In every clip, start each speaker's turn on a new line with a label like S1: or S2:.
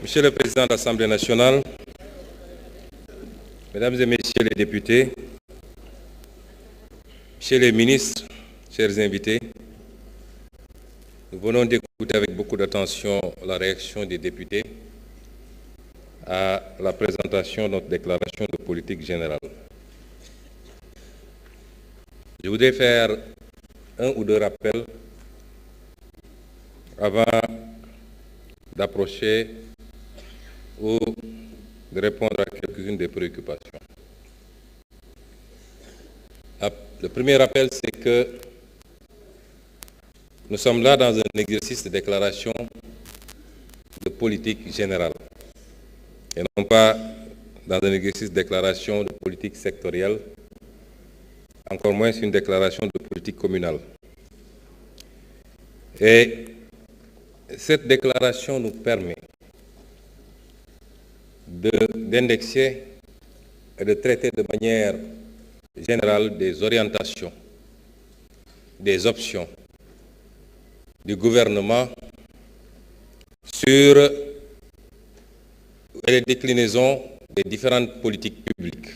S1: Monsieur le Président de l'Assemblée nationale, Mesdames et Messieurs les députés, Messieurs les ministres, chers invités, nous venons d'écouter avec beaucoup d'attention la réaction des députés à la présentation de notre déclaration de politique générale. Je voudrais faire un ou deux rappels avant d'approcher ou de répondre à quelques-unes des préoccupations. Le premier rappel, c'est que nous sommes là dans un exercice de déclaration de politique générale et non pas dans un exercice de déclaration de politique sectorielle, encore moins une déclaration de politique communale. Et cette déclaration nous permet d'indexer et de traiter de manière générale des orientations, des options du gouvernement sur les déclinaisons des différentes politiques publiques.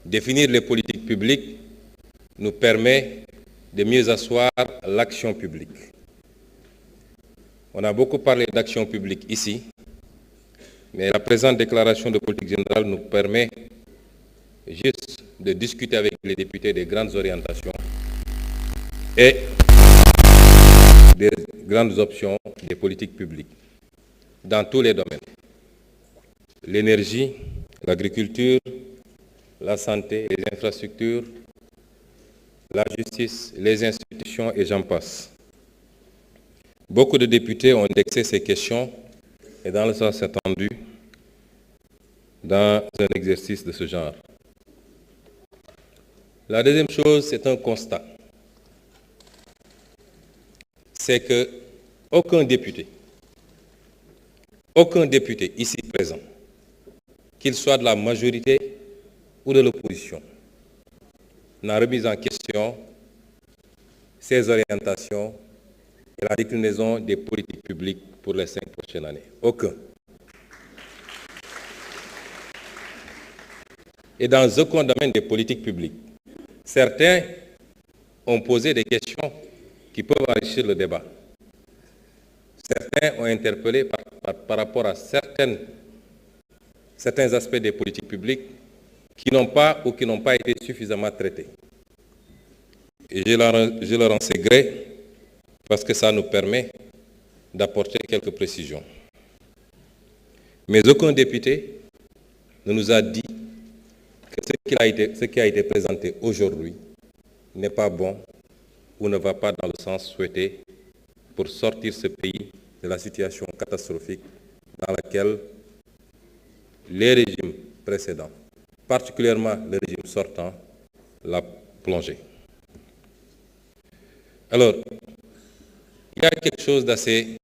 S1: Définir les politiques publiques nous permet de mieux asseoir l'action publique. On a beaucoup parlé d'action publique ici, mais la présente déclaration de politique générale nous permet juste de discuter avec les députés des grandes orientations et des grandes options des politiques publiques dans tous les domaines. L'énergie, l'agriculture, la santé, les infrastructures, la justice, les institutions et j'en passe. Beaucoup de députés ont indexé ces questions et dans le sens attendu dans un exercice de ce genre. La deuxième chose, c'est un constat. C'est que aucun député ici présent, qu'il soit de la majorité ou de l'opposition, n'a remis en question ces orientations et la déclinaison des politiques publiques pour les 5 prochaines années. Aucun. Et dans aucun domaine des politiques publiques. Certains ont posé des questions qui peuvent enrichir le débat. Certains ont interpellé par rapport à certains aspects des politiques publiques qui n'ont pas ou qui n'ont pas été suffisamment traités. Et je leur en sais gré parce que ça nous permet d'apporter quelques précisions. Mais aucun député ne nous a dit que ce qui a été présenté aujourd'hui n'est pas bon ou ne va pas dans le sens souhaité pour sortir ce pays de la situation catastrophique dans laquelle les régimes précédents, particulièrement le régime sortant, l'a plongé. Alors, il y a quelque chose d'assez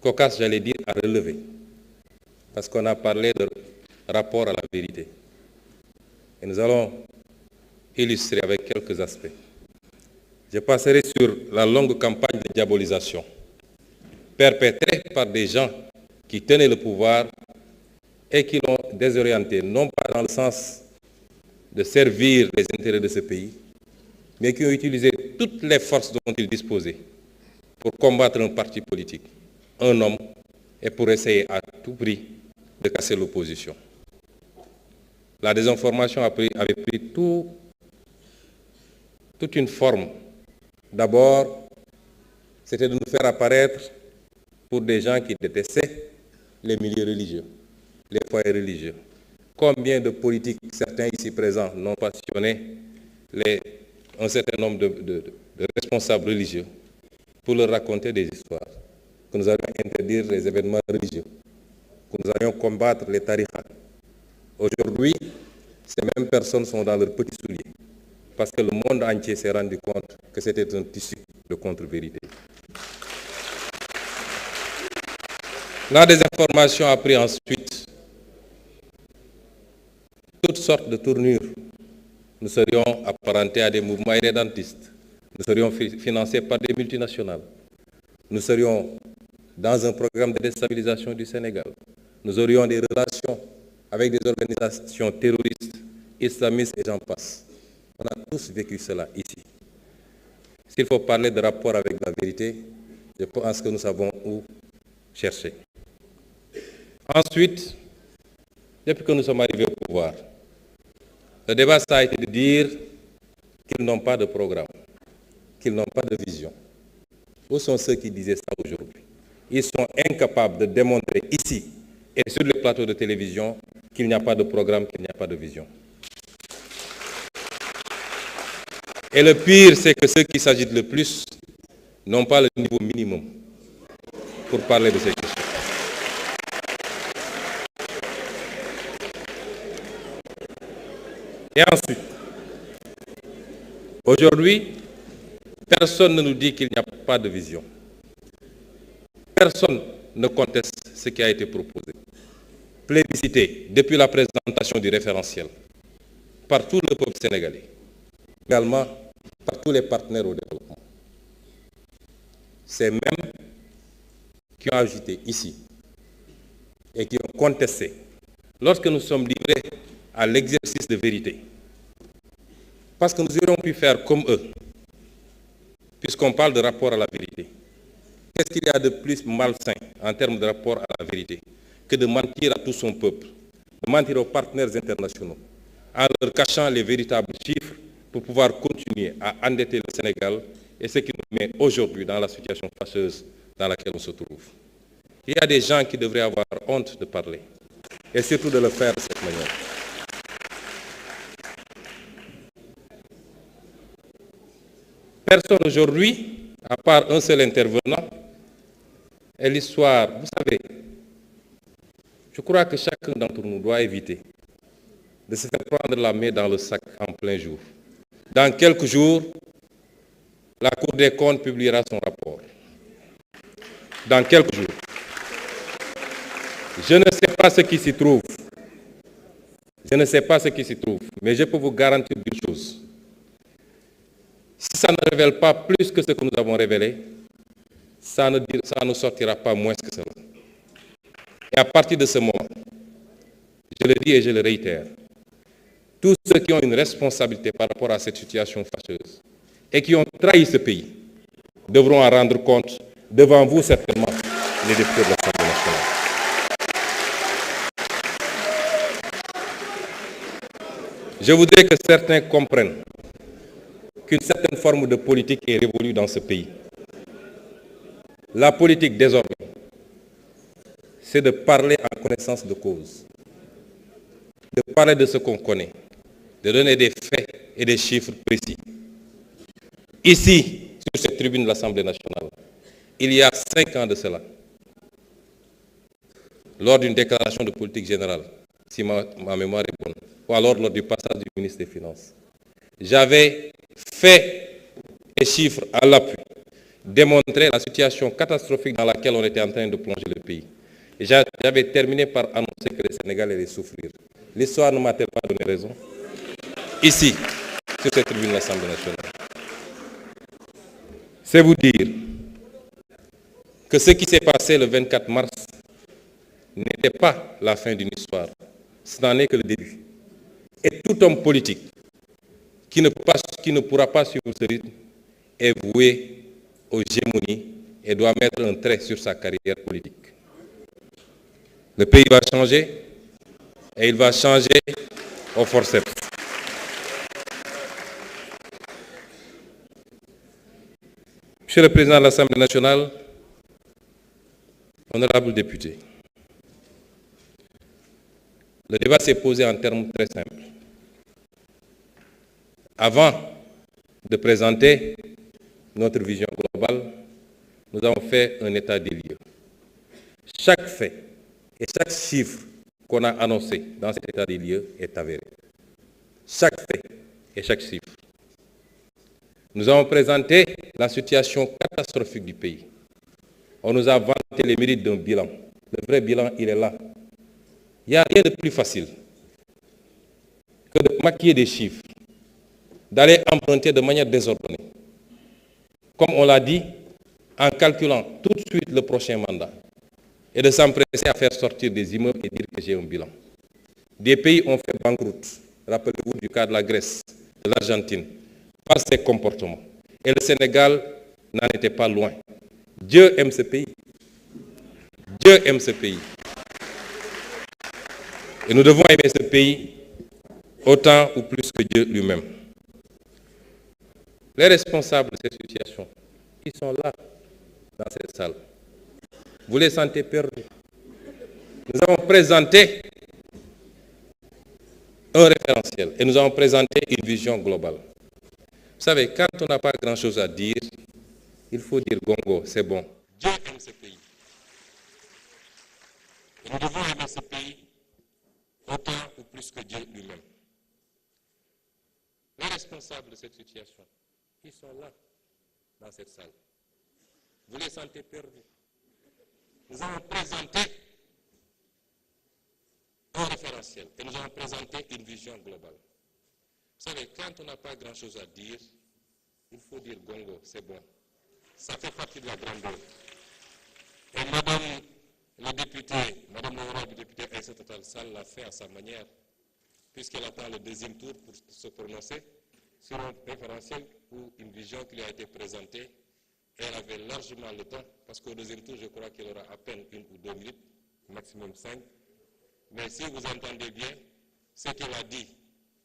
S1: cocasse, j'allais dire, à relever, parce qu'on a parlé de rapport à la vérité. Et nous allons illustrer avec quelques aspects. Je passerai sur la longue campagne de diabolisation perpétrée par des gens qui tenaient le pouvoir et qui l'ont désorienté, non pas dans le sens de servir les intérêts de ce pays, mais qui ont utilisé toutes les forces dont ils disposaient pour combattre un parti politique, un homme, et pour essayer à tout prix de casser l'opposition. La désinformation avait pris toute une forme. D'abord, c'était de nous faire apparaître pour des gens qui détestaient les milieux religieux, les foyers religieux. Combien de politiques, certains ici présents, n'ont passionné un certain nombre de responsables religieux pour leur raconter des histoires, que nous allions interdire les événements religieux, que nous allions combattre les tariqas. Aujourd'hui, ces mêmes personnes sont dans leurs petits souliers, parce que le monde entier s'est rendu compte que c'était un tissu de contre-vérité. La désinformation a pris ensuite toutes sortes de tournures. Nous serions apparentés à des mouvements irrédentistes. Nous serions financés par des multinationales. Nous serions dans un programme de déstabilisation du Sénégal. Nous aurions des relations avec des organisations terroristes, islamistes et j'en passe. On a tous vécu cela ici. S'il faut parler de rapport avec la vérité, je pense que nous savons où chercher. Ensuite, depuis que nous sommes arrivés au pouvoir, le débat, ça a été de dire qu'ils n'ont pas de programme, qu'ils n'ont pas de vision. Où sont ceux qui disaient ça aujourd'hui? Ils sont incapables de démontrer ici et sur les plateaux de télévision qu'il n'y a pas de programme, qu'il n'y a pas de vision. Et le pire, c'est que ceux qui s'agitent le plus n'ont pas le niveau minimum pour parler de ces questions. Et ensuite, aujourd'hui, personne ne nous dit qu'il n'y a pas de vision. Personne ne conteste ce qui a été proposé. Plébiscité depuis la présentation du référentiel par tout le peuple sénégalais, également par tous les partenaires au développement. Ces mêmes qui ont agité ici et qui ont contesté lorsque nous sommes livrés à l'exercice de vérité. Parce que nous aurions pu faire comme eux, puisqu'on parle de rapport à la vérité. Qu'est-ce qu'il y a de plus malsain en termes de rapport à la vérité que de mentir à tout son peuple, de mentir aux partenaires internationaux, en leur cachant les véritables chiffres pour pouvoir continuer à endetter le Sénégal et ce qui nous met aujourd'hui dans la situation fâcheuse dans laquelle on se trouve. Il y a des gens qui devraient avoir honte de parler et surtout de le faire de cette manière. Personne aujourd'hui, à part un seul intervenant, et l'histoire, vous savez, je crois que chacun d'entre nous doit éviter de se faire prendre la main dans le sac en plein jour. Dans quelques jours, la Cour des comptes publiera son rapport. Dans quelques jours. Je ne sais pas ce qui s'y trouve. Je ne sais pas ce qui s'y trouve, mais je peux vous garantir une chose. Si ça ne révèle pas plus que ce que nous avons révélé, ça ne sortira pas moins que cela. Et à partir de ce moment, je le dis et je le réitère, tous ceux qui ont une responsabilité par rapport à cette situation fâcheuse et qui ont trahi ce pays devront en rendre compte devant vous certainement, les députés de l'Assemblée nationale. Je voudrais que certains comprennent qu'une certaine forme de politique est révolue dans ce pays. La politique, désormais, c'est de parler en connaissance de cause, de parler de ce qu'on connaît, de donner des faits et des chiffres précis. Ici, sur cette tribune de l'Assemblée nationale, il y a 5 ans de cela, lors d'une déclaration de politique générale, si ma mémoire est bonne, ou alors lors du passage du ministre des Finances, j'avais fait et chiffres à l'appui, démontrer la situation catastrophique dans laquelle on était en train de plonger le pays. Et j'avais terminé par annoncer que les Sénégalais allaient souffrir. L'histoire ne m'a-t-elle pas donné raison? Ici, sur cette tribune de l'Assemblée nationale. C'est vous dire que ce qui s'est passé le 24 mars n'était pas la fin d'une histoire. Ce n'en est que le début. Et tout homme politique qui ne pourra pas suivre ce rythme est voué aux gémonies et doit mettre un trait sur sa carrière politique. Le pays va changer et il va changer au forceps. Monsieur le Président de l'Assemblée nationale, honorables députés, le débat s'est posé en termes très simples. Avant de présenter notre vision globale, nous avons fait un état des lieux. Chaque fait et chaque chiffre qu'on a annoncé dans cet état des lieux est avéré. Chaque fait et chaque chiffre. Nous avons présenté la situation catastrophique du pays. On nous a vanté les mérites d'un bilan. Le vrai bilan, il est là. Il n'y a rien de plus facile que de maquiller des chiffres, d'aller emprunter de manière désordonnée. Comme on l'a dit, en calculant tout de suite le prochain mandat et de s'empresser à faire sortir des immeubles et dire que j'ai un bilan. Des pays ont fait banqueroute. Rappelez-vous du cas de la Grèce, de l'Argentine, par ces comportements. Et le Sénégal n'en était pas loin. Dieu aime ce pays. Dieu aime ce pays. Et nous devons aimer ce pays autant ou plus que Dieu lui-même. Les responsables de cette situation, ils sont là, dans cette salle. Vous les sentez perdus. Nous avons présenté un référentiel et nous avons présenté une vision globale. Vous savez, quand on n'a pas grand-chose à dire, il faut dire gongo, c'est bon. Dieu aime ce pays. Et nous devons aimer ce pays autant ou plus que Dieu lui-même. Les responsables de cette situation, ils sont là, dans cette salle. Vous les sentez perdus. Nous avons présenté un référentiel et nous avons présenté une vision globale. Vous savez, quand on n'a pas grand-chose à dire, il faut dire gongo, c'est bon. Ça fait partie de la grandeur. Et madame l'honorable députée Aïssata Tall Sall l'a fait à sa manière, puisqu'elle attend le deuxième tour pour se prononcer sur un référentiel ou une vision qui lui a été présentée. Elle avait largement le temps, parce qu'au deuxième tour, je crois qu'il aura à peine 1 ou 2 minutes, maximum 5. Mais si vous entendez bien, ce qu'elle a dit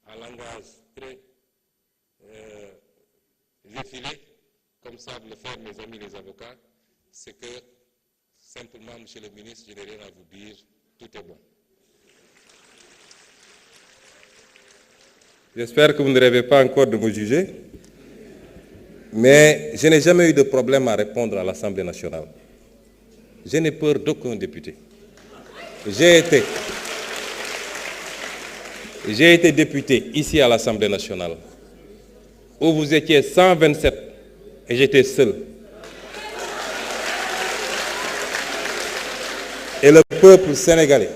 S1: en langage très effilé, comme savent le faire mes amis les avocats, c'est que simplement, monsieur le ministre, je n'ai rien à vous dire, tout est bon. J'espère que vous ne rêvez pas encore de me juger, mais je n'ai jamais eu de problème à répondre à l'Assemblée nationale. Je n'ai peur d'aucun député. J'ai été député ici à l'Assemblée nationale, où vous étiez 127 et j'étais seul. Et le peuple sénégalais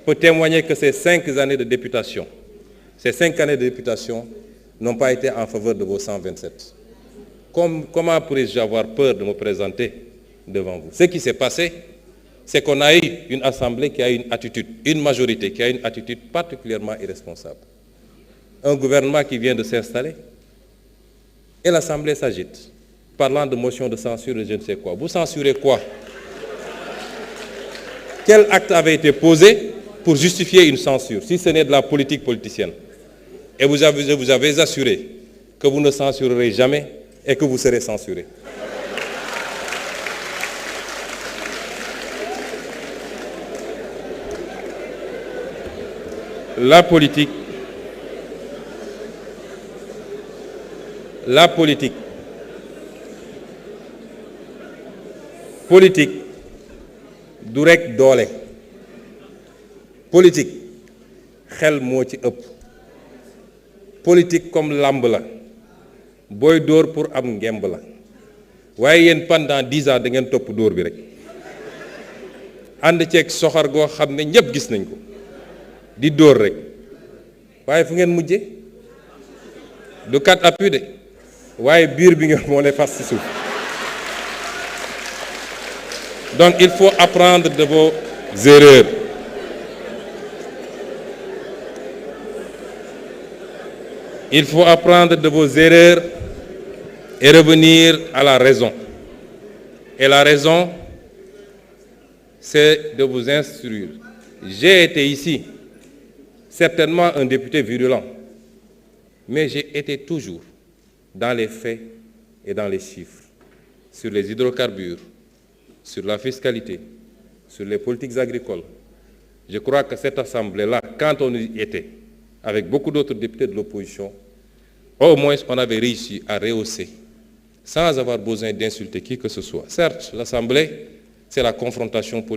S1: peut témoigner que ces 5 années de députation, n'ont pas été en faveur de vos 127. Comment pourrais-je avoir peur de me présenter devant vous? Ce qui s'est passé, c'est qu'on a eu une assemblée qui a une attitude, une majorité qui a une attitude particulièrement irresponsable. Un gouvernement qui vient de s'installer et l'assemblée s'agite, parlant de motion de censure et je ne sais quoi. Vous censurez quoi? Quel acte avait été posé pour justifier une censure, si ce n'est de la politique politicienne? Et je vous avais assuré que vous ne censurerez jamais et que vous serez censuré. La politique, du rek doole. Politique xel moo ci ëpp. Politique comme lamb la booy dóor pour am ngemb la waaye yéen pendant 10 ans da ngeen topp dóor bi rek ànd ceeg soxar goo xam ne ñëpp gis nañ ko di dóor rek waaye fu ngeen mujje du kat appui de waaye biir bi ngeen moo ne fas ci suuf. Donc il faut apprendre de vos erreurs. Il faut apprendre de vos erreurs et revenir à la raison. Et la raison, c'est de vous instruire. J'ai été ici, certainement un député virulent, mais j'ai été toujours dans les faits et dans les chiffres, sur les hydrocarbures, sur la fiscalité, sur les politiques agricoles. Je crois que cette assemblée-là, quand on y était, avec beaucoup d'autres députés de l'opposition, au moins on avait réussi à rehausser, sans avoir besoin d'insulter qui que ce soit. Certes, l'Assemblée, c'est la confrontation politique.